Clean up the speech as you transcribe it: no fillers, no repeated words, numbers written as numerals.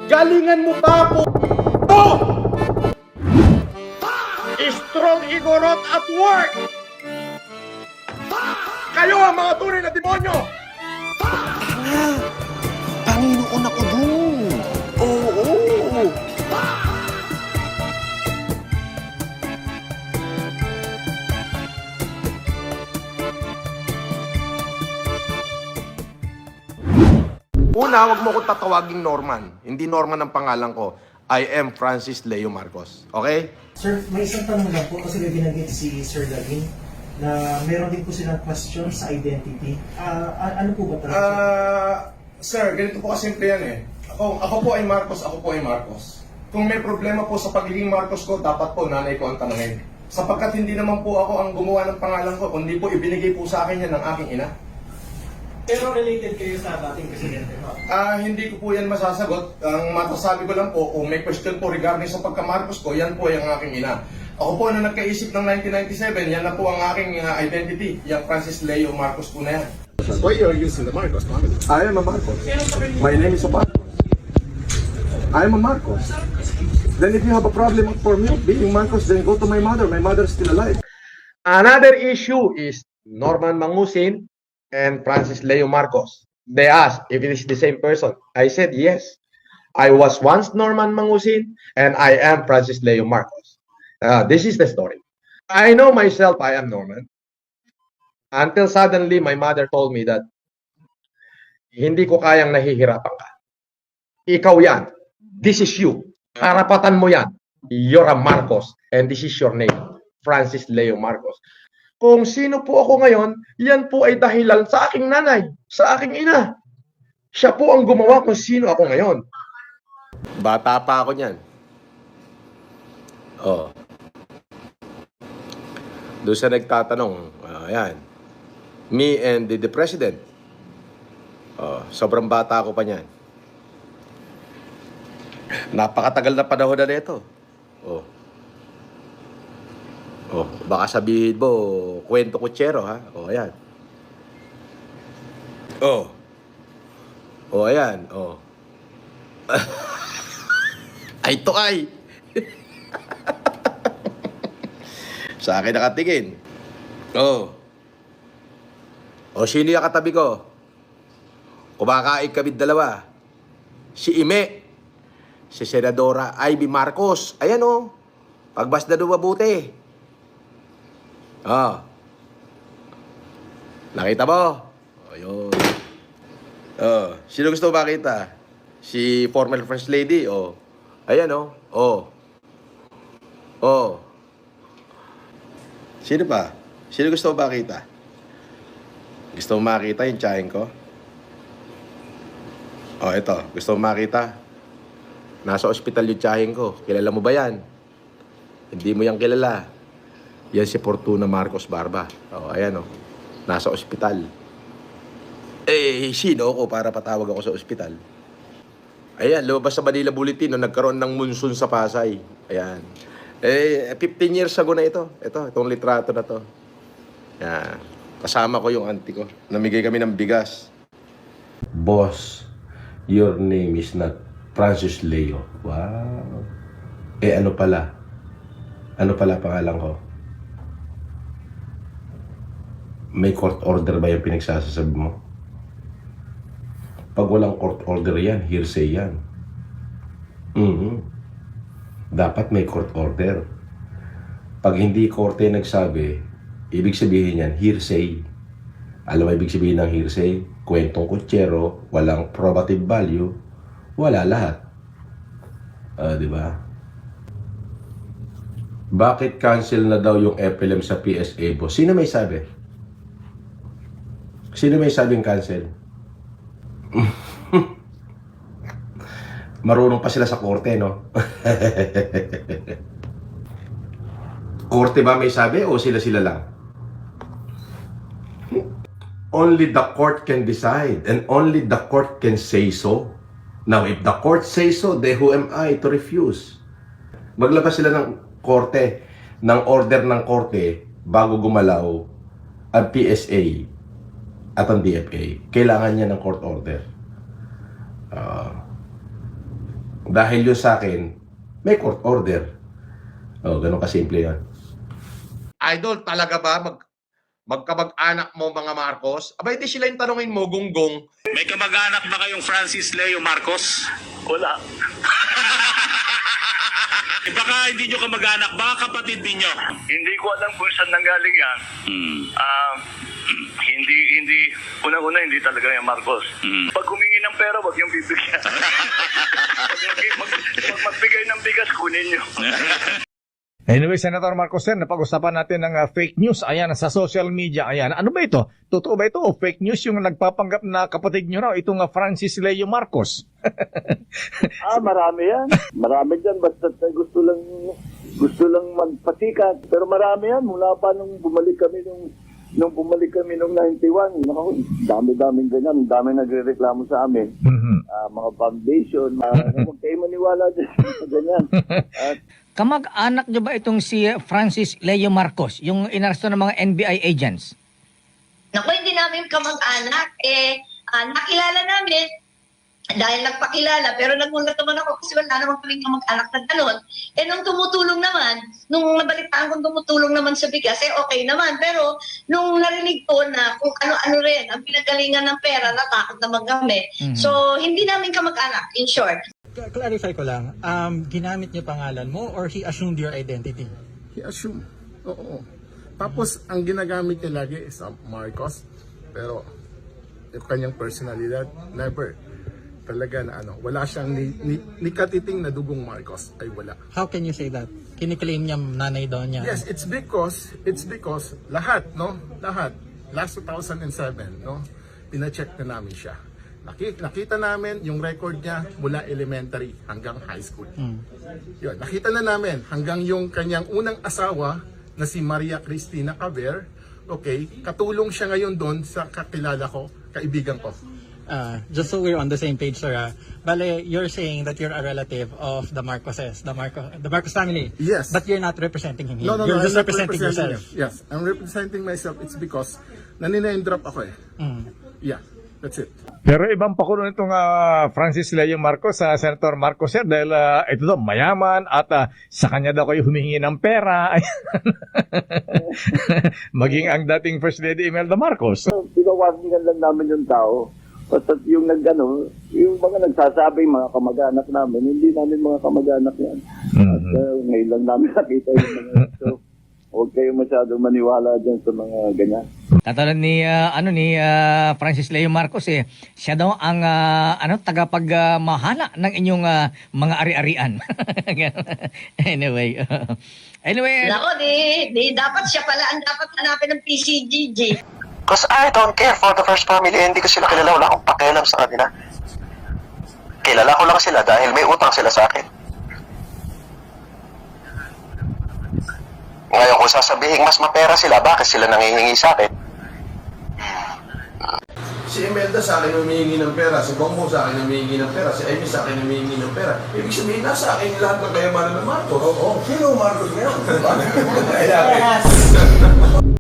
Galingan mo pa po! Oh! Strong Igorot at work! Kayo ang mga tunay na demonyo! Panginoon ako dun. Oo. Una, wag mo akong tatawaging Norman. Hindi Norman ang pangalan ko. I am Francis Leo Marcos. Okay? Sir, may isang tanong lang po kasi may binanggit si Sir Dalin na meron din po silang question sa identity. Ano po ba talaga? Sir, ganito po kasimple yan eh. Ako po ay Marcos, ako po ay Marcos. Kung may problema po sa pagiging Marcos ko, dapat po nanay ko ang tanungin. Sapagkat hindi naman po ako ang gumawa ng pangalan ko, kundi po ibinigay po sa akin yan ng aking ina. Pero related kayo sa dating presidente po. Hindi ko po yan masasagot. Ang matasabi ko lang po, kung may question po regarding sa pagka-Marcos ko, yan po ay ang aking ina. Ako po na nagkaisip ng 1997, yan na po ang aking identity. Yung Francis Leo Marcos po na yan. Why you are using the Marcos family? I am a Marcos. My name is Opat. I am a Marcos. Then if you have a problem for me being Marcos, then go to my mother. My mother is still alive. Another issue is Norman Mangusin and Francis Leo Marcos. They asked if it is the same person. I said yes. I was once Norman Mangusin and I am Francis Leo Marcos. This is the story. I know myself I am Norman. Until suddenly my mother told me that hindi ko kayang nahihirapan ka. Ikaw yan. This is you. Karapatan mo yan. You're a Marcos and this is your name. Francis Leo Marcos. Kung sino po ako ngayon, yan po ay dahilan sa aking nanay, sa aking ina. Siya po ang gumawa kung sino ako ngayon. Bata pa ako niyan. Oh. Doon sa nagtatanong, ayan. Me and the president. Oh, sobrang bata ako pa niyan. Napakatagal na panahon na nito. Oh. Oh, baka sabihin mo, kwento kutsero, ha? Oh, ayan. Oh. Oh, ayan. Oh. Ay, to ay. Sa akin nakatingin. Oh. O, sino yung katabi ko? Kumakain kami dalawa. Si Ime. Si Senadora Ivy Marcos. Ayan o. Pagbasda doon mabuti. Oh. Nakita mo? O, yun. Oh. Sino gusto makita? Si former First Lady. Oh. Ayan o. Oh. Oh. Sino pa? Sino gusto mo makita? Gusto mo makita yung tiyahin ko? Oh, ito. Gusto mo makita? Nasa ospital yung tiyahin ko. Kilala mo ba yan? Hindi mo yan kilala. Yan si Fortuna Marcos Barba. Oh, ayan oh. Nasa ospital. Eh, sino ako para patawag ako sa ospital? Ayan, lumabas sa Manila Bulletin nung nagkaroon ng monsoon sa Pasay. Ayan. Eh, 15 years ago na ito. Itong litrato na to. Ayan. Kasama ko yung auntie ko. Namigay kami ng bigas. Boss, your name is not Francis Leo. Wow. Eh, ano pala? Ano pala pangalan ko? May court order ba yung pinagsasasabi mo? Pag walang court order yan, hearsay yan. Dapat may court order. Pag hindi korte nagsabi, ibig sabihin yan, hearsay. Alam mo ibig sabihin ng hearsay? Kwentong kutsero, walang probative value, wala lahat. Di ba? Bakit cancel na daw yung FLM sa PSA, boss? Sino may sabi? Sino may sabing cancel? Marunong pa sila sa korte, no? Korte ba may sabi o sila-sila lang? Only the court can decide and only the court can say so. Now, if the court says so, then who am I to refuse? Maglabas sila ng korte, ng order ng korte bago gumalaw ang PSA at ang DFA. Kailangan niya ng court order. Dahil yun sa akin, may court order. Oh, ganun kasimple yan. Idol, talaga ba magkamag-anak mo mga Marcos? Abay, di sila yung tanongin mo, Gunggong. May kamag-anak ba kayong Francis Leo Marcos? Wala. Baka hindi nyo kamag-anak, baka kapatid ninyo. Hindi ko alam kung saan nanggaling yan. Hindi, unang-una hindi talaga yung Marcos. Pag humingi ng pera, wag yung bibigyan. Pag magbigay ng bigas, kunin nyo. Anyway, Senator Marcos, sir, napag-usapan natin ng fake news. Ayan, sa social media. Ayan, ano ba ito? Totoo ba ito o fake news yung nagpapanggap na kapatid nyo raw? Itong Francis Leo Marcos. Marami yan. Marami dyan. Basta gusto lang magpasikat. Pero marami yan. Mula pa nung bumalik kami nung 91. Naku, dami-daming ganyan. Dami nagre-reklamo sa amin. Mga foundation. Huwag kayo maniwala dyan sa ganyan. Kamag-anak nyo ba itong si Francis Leo Marcos, yung inaresto ng mga NBI agents? Naku, hindi namin kamag-anak. Nakilala namin dahil nagpakilala, pero nagulat naman ako kasi wala naman kaming kamag-anak na gano'n. Nung tumutulong naman, nung nabalitaan kong tumutulong naman sa bigas, okay naman. Pero nung narinig ko na kung ano-ano rin, ang pinagalingan ng pera, natakot naman kami. So, hindi namin kamag-anak, in short. Clarify ko lang, ginamit niyo pangalan mo or he assumed your identity? He assume. Oo. Tapos, ang ginagamit niya lagi is Marcos. Pero, yung kanyang personalidad, never. Talaga na wala siyang ni katiting na dugong Marcos. Ay wala. How can you say that? Kiniklaim niya nanay daw niya? Yes, it's because lahat, no? Lahat. Last 2007, no? Pina-check na namin siya. Nakita namin yung record niya mula elementary hanggang high school. Yun, nakita na namin hanggang yung kanyang unang asawa na si Maria Cristina Caber. Okay, katulong siya ngayon doon sa kakilala ko, kaibigan ko. Just so we're on the same page, sir. Bale, you're saying that you're a relative of the Marcoses, the Marcos family. Yes. But you're not representing him. No, You're I'm just not representing yourself. him. Yes, I'm representing myself. It's because naniname drop ako eh. Yeah, that's it. Pero ibang pakulo nitong Francis Leo Marcos sa Senator Marcos, sir, dahil ito daw, mayaman at sa kanya daw kayo humingi ng pera. Maging ang dating First Lady Imelda Marcos. Pinawarningan lang namin yung tao. Basta yung yung mga nagsasabing mga kamag-anak namin, hindi namin mga kamag-anak yan. At ngayon lang namin nakita yung mga so, huwag kayo masyadong maniwala dyan sa mga ganyan. Katulad ni Francis Leo Marcos, siya daw ang tagapagmahala ng inyong mga ari-arian. Anyway. Nako, di dapat siya pala ang dapat hanapin ng PCGG. Because I don't care for the first family. Hindi ko sila kilala. Wala akong pakialam sa kanila. Kilala ko lang sila dahil may utang sila sa akin. Ngayon kung sasabihin mas mapera sila, bakit sila nangihingi sa akin? Si Imelda sa akin humihingi ng pera, si Bongbong sa akin humihingi ng pera, si Amy sa akin humihingi ng pera. Ibig sabihin, nasa akin lahat ng kayamanan ng Marcos. Oo. Sino Marcos ngayon?